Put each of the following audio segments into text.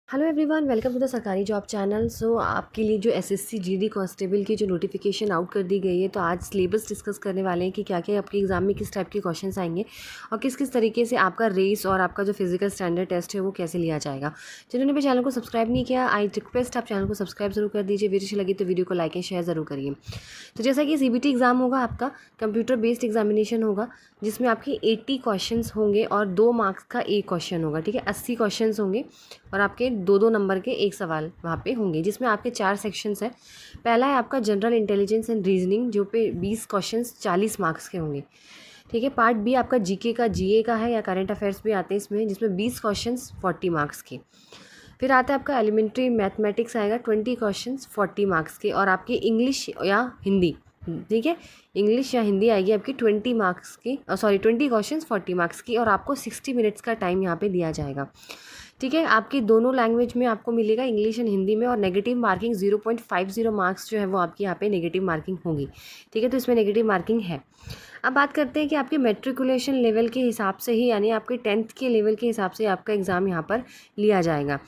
Hello everyone, welcome to the सरकारी job channel. So आपके लिए जो एसएससी जीडी कांस्टेबल की जो नोटिफिकेशन आउट कर दी गई है, तो आज सिलेबस डिस्कस करने वाले हैं कि क्या क्या आपके एग्जाम में किस टाइप के क्वेश्चंस आएंगे और किस किस तरीके से आपका रेस और आपका जो फिजिकल स्टैंडर्ड टेस्ट है वो कैसे लिया जाएगा। जिन्होंने भी चैनल को सब्सक्राइब नहीं किया, आई रिक्वेस्ट आप चैनल को सब्सक्राइब जरूर कर दीजिए। वीडियो अच्छी लगी तो वीडियो को लाइक एंड शेयर जरूर करिए। तो जैसा कि सीबीटी एग्जाम होगा, आपका कंप्यूटर बेस्ड एग्जामिनेशन होगा, जिसमें आपके 80 क्वेश्चंस होंगे और 2 मार्क्स का एक क्वेश्चन होगा। ठीक है, 80 क्वेश्चंस होंगे और आपके 2-2 नंबर के एक सवाल वहाँ पे होंगे, जिसमें आपके 4 सेक्शंस हैं। पहला है आपका जनरल इंटेलिजेंस एंड रीजनिंग, जो पे 20 क्वेश्चंस 40 मार्क्स के होंगे। ठीक है, पार्ट बी आपका जीके का, जीए का है या करंट अफेयर्स भी आते हैं इसमें, जिसमें 20 क्वेश्चंस 40 मार्क्स के। फिर आता है आपका एलिमेंट्री मैथमेटिक्स आएगा, 20 क्वेश्चंस 40 मार्क्स के, और आपकी इंग्लिश या हिंदी, ठीक है, इंग्लिश या हिंदी आएगी आपकी 20 मार्क्स की, 20 क्वेश्चंस 40 मार्क्स की, और आपको 60 मिनट्स का टाइम यहाँ पे दिया जाएगा। ठीक है, आपकी दोनों लैंग्वेज में आपको मिलेगा, इंग्लिश एंड हिंदी में, और नेगेटिव मार्किंग 0.50 मार्क्स जो है वो आपकी यहाँ पे नेगेटिव मार्किंग होगी। ठीक है, तो इसमें नेगेटिव मार्किंग है। अब बात करते हैं कि आपके मेट्रिकुलेशन लेवल के हिसाब से ही, यानी आपके 10th के लेवल के हिसाब से आपका एग्ज़ाम यहाँ पर लिया जाएगा।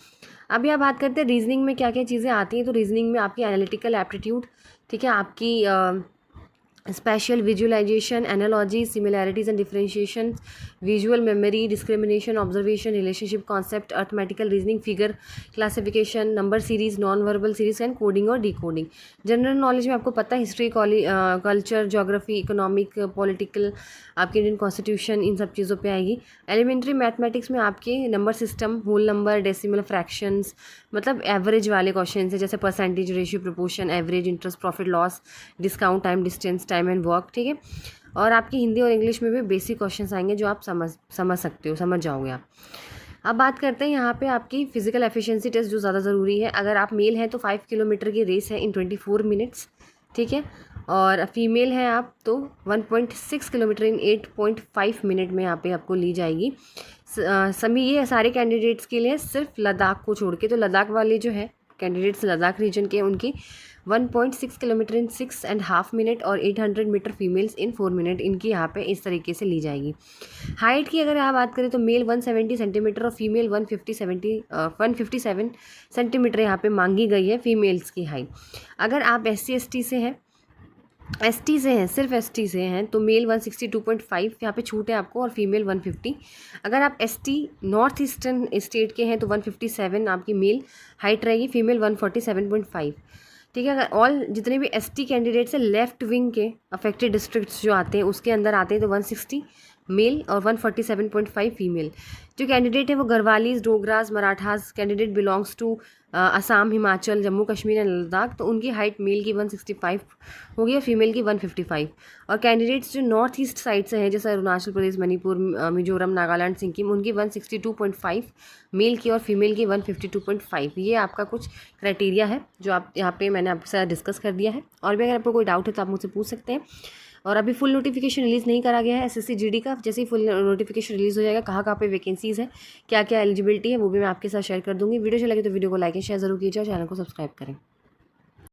अब यहाँ बात करते हैं रीजनिंग में क्या क्या चीज़ें आती हैं। तो रीजनिंग में आपकी एनालिटिकल एप्टीट्यूड, ठीक है, आपकी spatial visualisation, analogy, similarities and differentiation, visual memory, discrimination, observation, relationship concept, arithmetical reasoning, figure classification, number series, non verbal series and coding और डिकोडिंग। जनरल नॉलेज में आपको पता है history, culture, geography, economic, political, आपके Indian constitution, इन सब चीज़ों पे आएगी। एलिमेंट्री मैथमेटिक्स में आपके number system, whole number, decimal, fractions, मतलब एवरेज वाले क्वेश्चन है, जैसे percentage, ratio, proportion, average, interest, profit loss, discount, time, distance, time and work. ठीक है, और आपकी हिंदी और इंग्लिश में भी बेसिक क्वेश्चंस आएंगे जो आप समझ सकते हो, समझ जाओगे आप। अब बात करते हैं यहाँ पे आपकी फिजिकल एफिशिएंसी टेस्ट, जो ज़्यादा ज़रूरी है। अगर आप मेल हैं तो 5 किलोमीटर की रेस है इन 24 मिनट्स। ठीक है, और फीमेल हैं आप तो 1.6 किलोमीटर इन 8.5 मिनट में यहाँ पे आपको ली जाएगी। सभी ये सारे कैंडिडेट्स के लिए, सिर्फ लद्दाख को छोड़ के। तो लद्दाख वाले जो है कैंडिडेट्स लद्दाख रीजन के, उनकी 1.6 किलोमीटर इन 6.5 मिनट और 800 मीटर फीमेल्स इन 4 मिनट, इनकी यहाँ पे इस तरीके से ली जाएगी। हाइट की अगर आप बात करें तो मेल 170 सेंटीमीटर और फीमेल 157 सेंटीमीटर यहाँ पे मांगी गई है फीमेल्स की हाइट। अगर आप SC/ST से हैं, ST से हैं, सिर्फ ST से हैं, तो मेल 162.5 यहाँ पे छूट है आपको, और फीमेल 150। अगर आप ST नॉर्थ ईस्टर्न स्टेट के हैं तो 157 आपकी मेल हाइट रहेगी, फीमेल 147.5। ठीक है, अगर ऑल जितने भी ST कैंडिडेट्स हैं लेफ्ट विंग के अफेक्टेड डिस्ट्रिक्ट्स जो आते हैं उसके अंदर आते हैं, तो 160 मेल और 147.5 फीमेल। जो कैंडिडेट है वो Garhwalis, Dogras, Marathas candidate belongs to Assam, Himachal, Jammu Kashmir and Ladakh, तो उनकी हाइट मेल की 165 होगी और फीमेल की 155। और कैंडिडेट्स जो नॉर्थ ईस्ट साइड से हैं, जैसे अरुणाचल प्रदेश, मणिपुर, मिजोरम, नागालैंड, सिक्किम, उनकी 162.5 मेल की और फीमेल की 152.5। ये आपका कुछ क्राइटेरिया है जो आप यहाँ पे मैंने आपसे डिस्कस कर दिया है। और भी अगर आपको कोई डाउट है तो आप मुझसे पूछ सकते हैं। और अभी फुल नोटिफिकेशन रिलीज़ नहीं करा गया है एसएससी जीडी का। जैसे ही फुल नोटिफिकेशन रिलीज़ हो जाएगा, कहाँ पे वैकेंसीज़ है, क्या क्या एलिजिबिलिटी है, वो भी मैं आपके साथ शेयर कर दूँगी। वीडियो अच्छा लगे तो वीडियो को लाइक एंड शेयर जरूर कीजिए और चैनल को सब्सक्राइब करें।